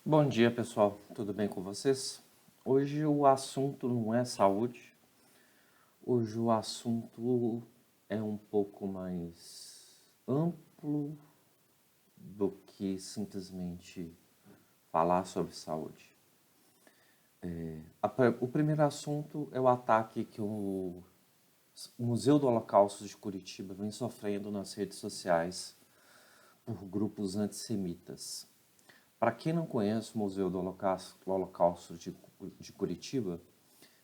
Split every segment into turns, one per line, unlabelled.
Bom dia, pessoal. Tudo bem com vocês? Hoje o assunto não é saúde. Hoje o assunto é um pouco mais amplo do que simplesmente falar sobre saúde. O primeiro assunto é o ataque que o Museu do Holocausto de Curitiba vem sofrendo nas redes sociais por grupos antissemitas. Para quem não conhece o Museu do Holocausto de Curitiba,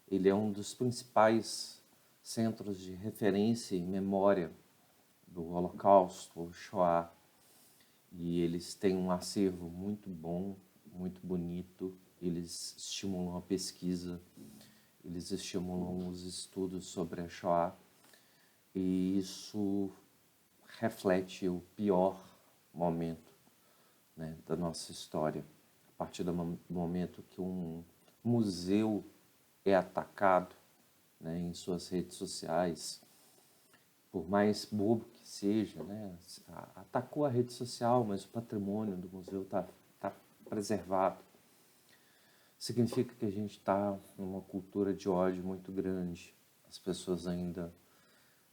ele é um dos principais centros de referência e memória do Holocausto, o Shoah, e eles têm um acervo muito bom, muito bonito. Eles estimulam a pesquisa, eles estimulam os estudos sobre a Shoah, e isso reflete o pior momento, né, da nossa história. A partir do momento que um museu é atacado, né, em suas redes sociais, por mais bobo que seja, né, atacou a rede social, mas o patrimônio do museu tá preservado. Significa que a gente está numa cultura de ódio muito grande. As pessoas ainda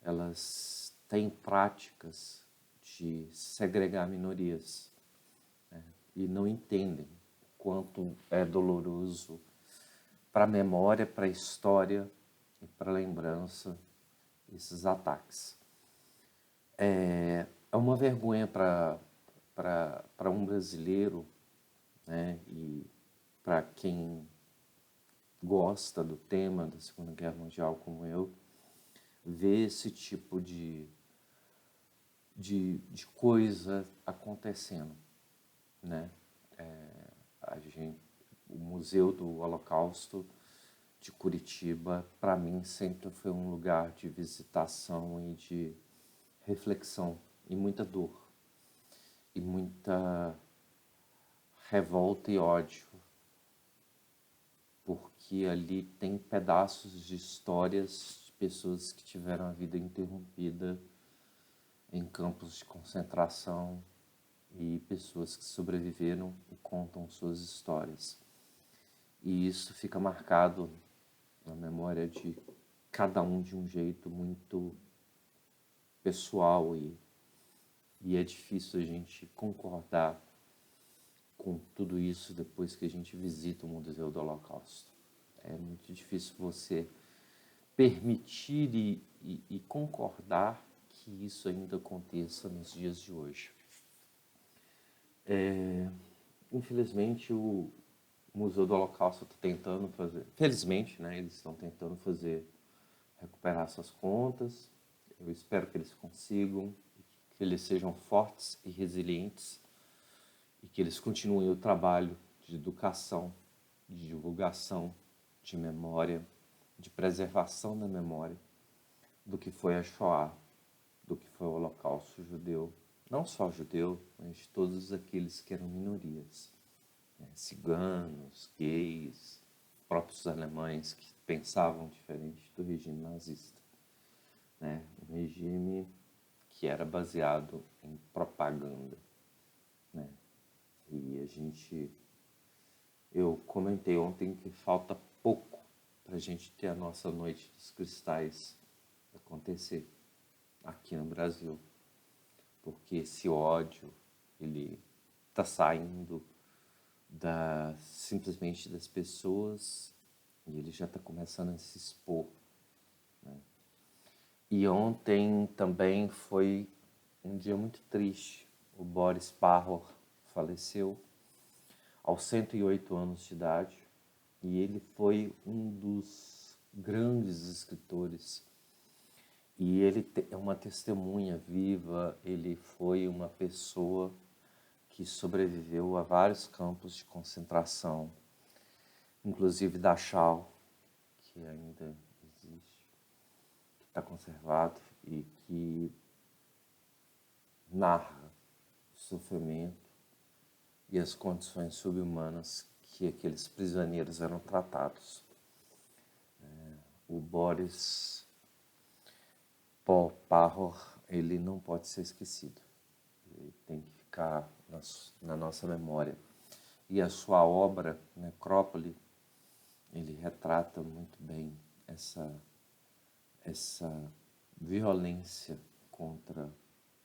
elas têm práticas de segregar minorias, né, e não entendem o quanto é doloroso para a memória, para a história e para a lembrança esses ataques. É uma vergonha para um brasileiro, né, e para quem gosta do tema da Segunda Guerra Mundial como eu, ver esse tipo de coisa acontecendo, né? O Museu do Holocausto de Curitiba, para mim, sempre foi um lugar de visitação e de reflexão, e muita dor, e muita revolta e ódio, porque ali tem pedaços de histórias de pessoas que tiveram a vida interrompida em campos de concentração e pessoas que sobreviveram e contam suas histórias. E isso fica marcado na memória de cada um de um jeito muito pessoal, e é difícil a gente concordar com tudo isso depois que a gente visita o Museu do Holocausto. É muito difícil você permitir e concordar que isso ainda aconteça nos dias de hoje. Infelizmente, o Museu do Holocausto está tentando fazer... Felizmente, né, eles estão tentando recuperar suas contas. Eu espero que eles consigam, que eles sejam fortes e resilientes, e que eles continuem o trabalho de educação, de divulgação, de memória, de preservação da memória do que foi a Shoah, do que foi o Holocausto judeu. Não só judeu, mas de todos aqueles que eram minorias, né? Ciganos, gays, próprios alemães que pensavam diferente do regime nazista, né? Um regime que era baseado em propaganda, né? E eu comentei ontem que falta pouco para a gente ter a nossa noite dos cristais acontecer aqui no Brasil, porque esse ódio ele está saindo simplesmente das pessoas, e ele já está começando a se expor, né? E ontem também foi um dia muito triste. O Boris Parrow faleceu aos 108 anos de idade, e ele foi um dos grandes escritores, e ele é uma testemunha viva. Ele foi uma pessoa que sobreviveu a vários campos de concentração, inclusive Dachau, que ainda existe, que está conservado, e que narra o sofrimento e as condições subhumanas que aqueles prisioneiros eram tratados. O Boris Parrow, ele não pode ser esquecido. Ele tem que ficar na nossa memória. E a sua obra, Necrópole, ele retrata muito bem essa violência contra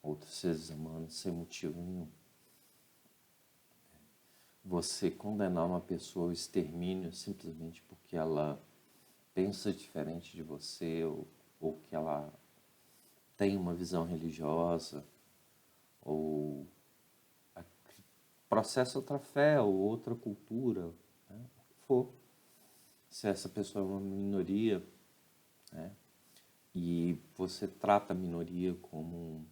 outros seres humanos sem motivo nenhum. Você condenar uma pessoa ao extermínio simplesmente porque ela pensa diferente de você ou que ela tem uma visão religiosa ou processa outra fé ou outra cultura, né? O que for. Se essa pessoa é uma minoria, né? E você trata a minoria como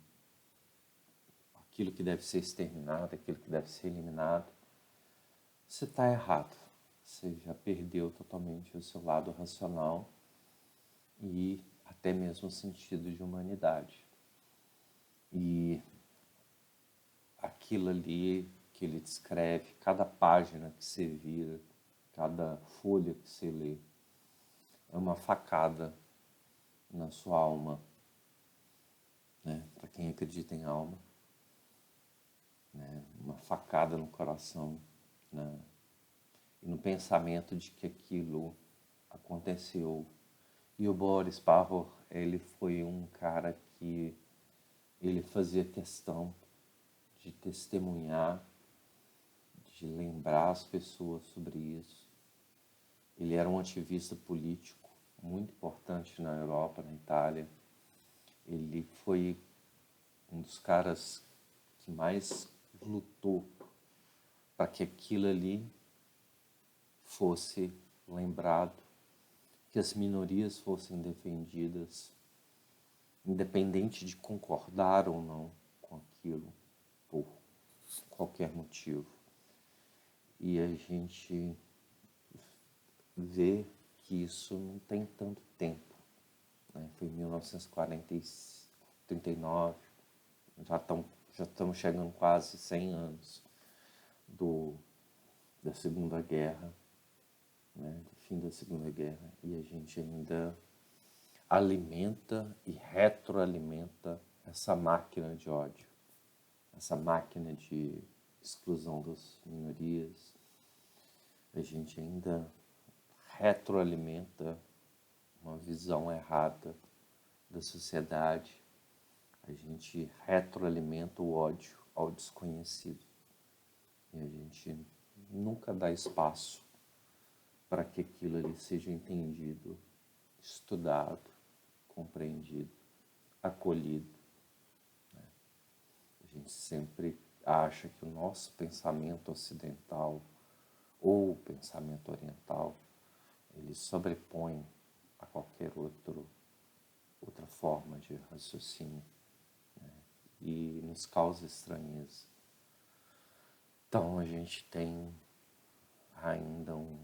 aquilo que deve ser exterminado, aquilo que deve ser eliminado, você está errado. Você já perdeu totalmente o seu lado racional e até mesmo o sentido de humanidade. E aquilo ali que ele descreve, cada página que você vira, cada folha que você lê, é uma facada na sua alma, né? Para quem acredita em alma, né? Uma facada no coração, né? E no pensamento de que aquilo aconteceu. E o Boris Pavor, ele foi um cara que ele fazia questão de testemunhar, de lembrar as pessoas sobre isso. Ele era um ativista político muito importante na Europa, na Itália. Ele foi um dos caras que mais lutou para que aquilo ali fosse lembrado, que as minorias fossem defendidas, independente de concordar ou não com aquilo, por qualquer motivo. E a gente vê que isso não tem tanto tempo, né? Foi em 1939, já estamos chegando quase 100 anos da Segunda Guerra, né? Do fim da Segunda Guerra, e a gente ainda alimenta e retroalimenta essa máquina de ódio, essa máquina de exclusão das minorias. A gente ainda retroalimenta uma visão errada da sociedade. A gente retroalimenta o ódio ao desconhecido. E a gente nunca dá espaço para que aquilo ali seja entendido, estudado, compreendido, acolhido. A gente sempre acha que o nosso pensamento ocidental ou o pensamento oriental, ele sobrepõe a qualquer outra forma de raciocínio, né? E nos causa estranheza. Então a gente tem ainda um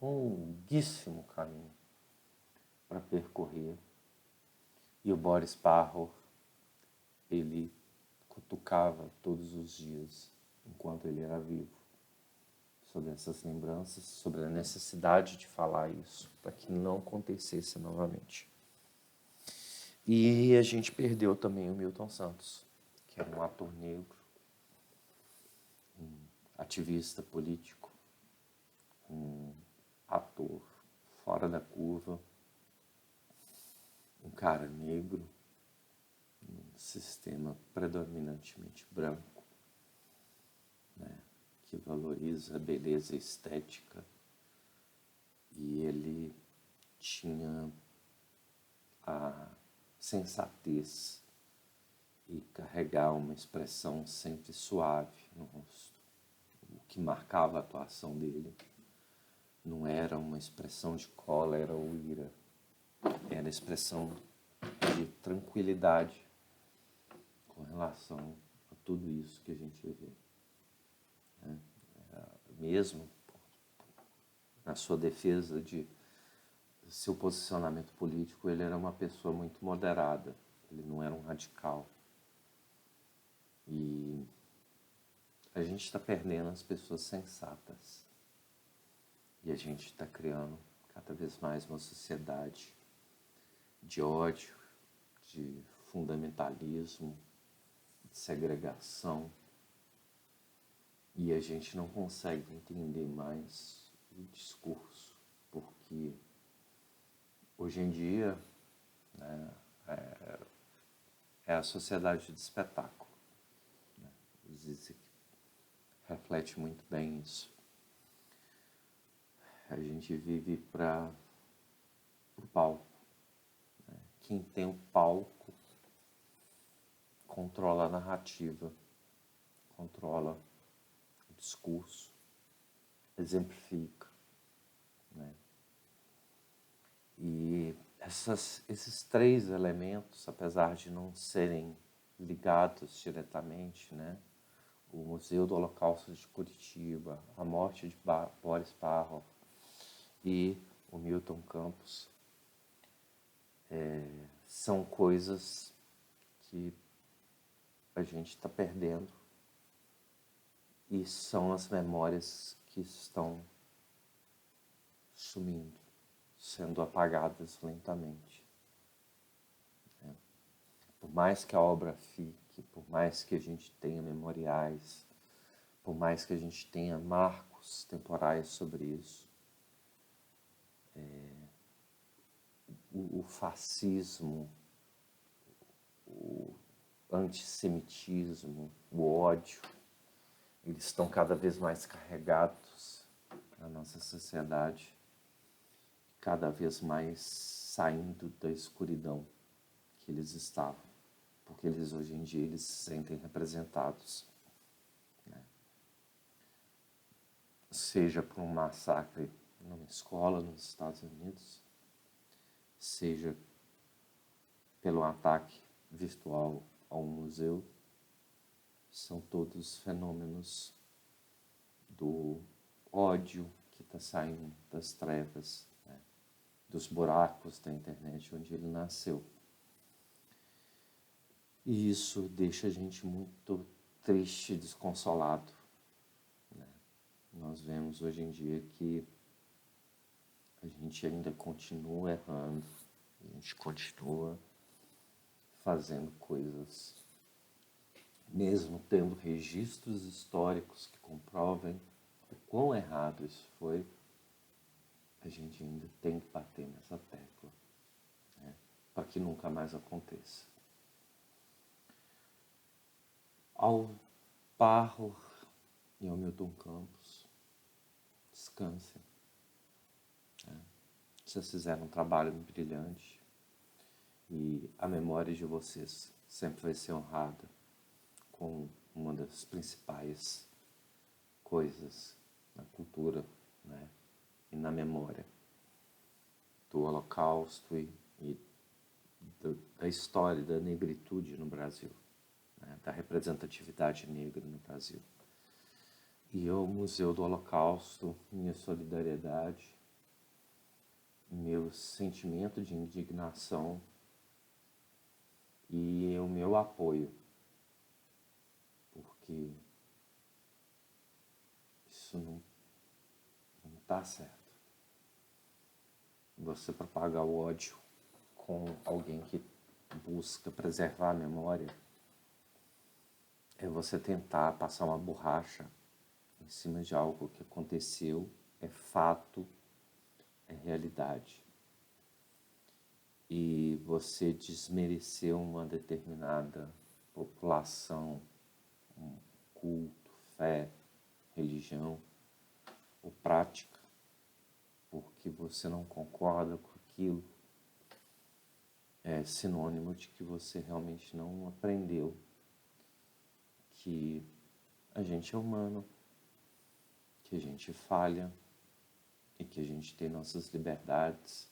longuíssimo caminho para percorrer. E o Boris Pavor, ele cutucava todos os dias, enquanto ele era vivo, sobre essas lembranças, sobre a necessidade de falar isso, para que não acontecesse novamente. E a gente perdeu também o Milton Santos, que era um ator negro, um ativista político, um ator fora da curva, um cara negro, um sistema predominantemente branco, né, que valoriza a beleza estética, e ele tinha a sensatez e carregar uma expressão sempre suave no rosto. O que marcava a atuação dele não era uma expressão de cólera ou ira, era a expressão de tranquilidade com relação a tudo isso que a gente vê, né? Mesmo na sua defesa de seu posicionamento político, ele era uma pessoa muito moderada, ele não era um radical. E a gente está perdendo as pessoas sensatas. E a gente está criando cada vez mais uma sociedade de ódio, de fundamentalismo, de segregação. E a gente não consegue entender mais o discurso, porque hoje em dia, né, é a sociedade de espetáculo. Né? O Zizek reflete muito bem isso. A gente vive para o palco. Né? Quem tem o palco controla a narrativa, controla o discurso, exemplifica. Né? E esses três elementos, apesar de não serem ligados diretamente, né? O Museu do Holocausto de Curitiba, a morte de Boris Karloff e o Milton Campos, são coisas que a gente está perdendo e são as memórias que estão sumindo, sendo apagadas lentamente. Por mais que a obra fique, por mais que a gente tenha memoriais, por mais que a gente tenha marcos temporais sobre isso, o fascismo, o antissemitismo, o ódio, eles estão cada vez mais carregados na nossa sociedade, cada vez mais saindo da escuridão que eles estavam, porque eles hoje em dia eles se sentem representados, né? Seja por um massacre numa escola nos Estados Unidos, seja pelo ataque virtual a um museu, são todos fenômenos do ódio que está saindo das trevas, né? Dos buracos da internet onde ele nasceu. E isso deixa a gente muito triste e desconsolado. Né? Nós vemos hoje em dia que a gente ainda continua errando, a gente continua fazendo coisas, mesmo tendo registros históricos que comprovem o quão errado isso foi, a gente ainda tem que bater nessa tecla, né? Para que nunca mais aconteça. Ao Parro e ao Milton Campos, descansem. Né? Vocês fizeram um trabalho brilhante e a memória de vocês sempre vai ser honrada com uma das principais coisas na cultura, né? E na memória do Holocausto e da história da negritude no Brasil, né? Da representatividade negra no Brasil. E ao Museu do Holocausto, minha solidariedade, meu sentimento de indignação e o meu apoio, porque isso não está certo. Você propagar o ódio com alguém que busca preservar a memória é você tentar passar uma borracha em cima de algo que aconteceu, é fato, é realidade. E você desmereceu uma determinada população, um culto, fé, religião ou prática, porque você não concorda com aquilo, é sinônimo de que você realmente não aprendeu que a gente é humano, que a gente falha e que a gente tem nossas liberdades,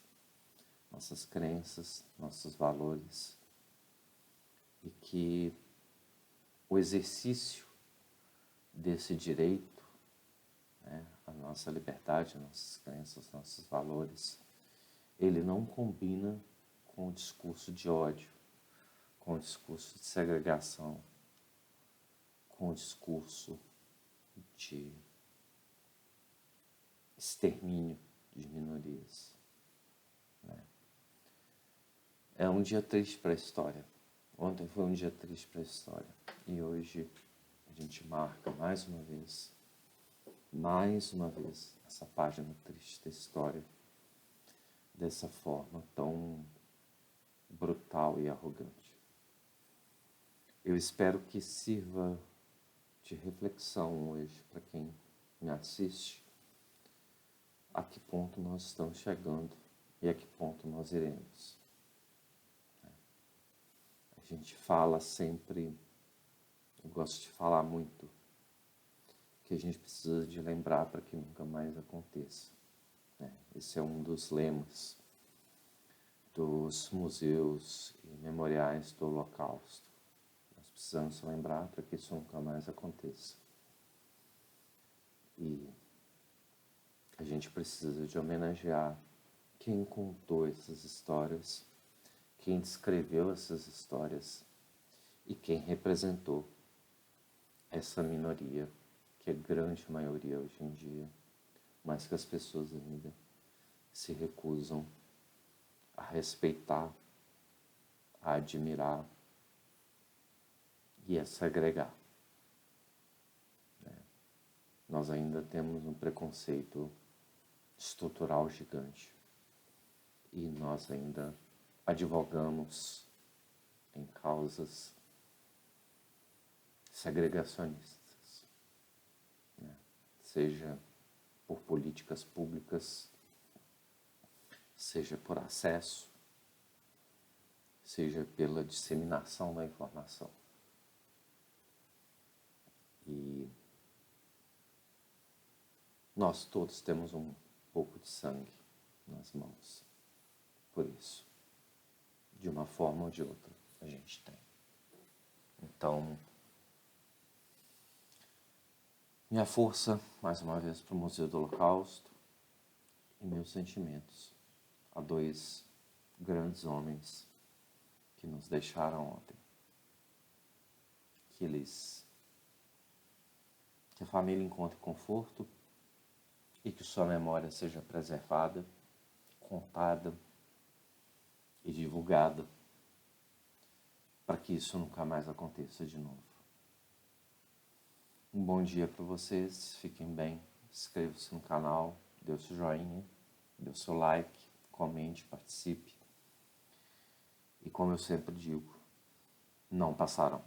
nossas crenças, nossos valores e que o exercício desse direito, né, a nossa liberdade, nossas crenças, nossos valores, ele não combina com o discurso de ódio, com o discurso de segregação, com o discurso de extermínio de minorias. Né? É um dia triste para a história. Ontem foi um dia triste para a história. E hoje a gente marca mais uma vez mais uma vez essa página triste da história dessa forma tão brutal e arrogante. Eu espero que sirva de reflexão hoje para quem me assiste, a que ponto nós estamos chegando e a que ponto nós iremos. A gente fala sempre, eu gosto de falar muito, que a gente precisa de lembrar para que nunca mais aconteça. Esse é um dos lemas dos museus e memoriais do Holocausto. Nós precisamos lembrar para que isso nunca mais aconteça. E a gente precisa de homenagear quem contou essas histórias, quem descreveu essas histórias e quem representou essa minoria, que é grande maioria hoje em dia, mas que as pessoas ainda se recusam a respeitar, a admirar e a segregar. Nós ainda temos um preconceito estrutural gigante e nós ainda advogamos em causas segregacionistas, seja por políticas públicas, seja por acesso, seja pela disseminação da informação. E nós todos temos um pouco de sangue nas mãos. Por isso, de uma forma ou de outra, a gente tem. Então, minha força, mais uma vez, para o Museu do Holocausto e meus sentimentos a dois grandes homens que nos deixaram ontem. Que a família encontre conforto e que sua memória seja preservada, contada e divulgada para que isso nunca mais aconteça de novo. Um bom dia para vocês, fiquem bem, inscreva-se no canal, dê o seu joinha, dê o seu like, comente, participe. E como eu sempre digo, não passarão.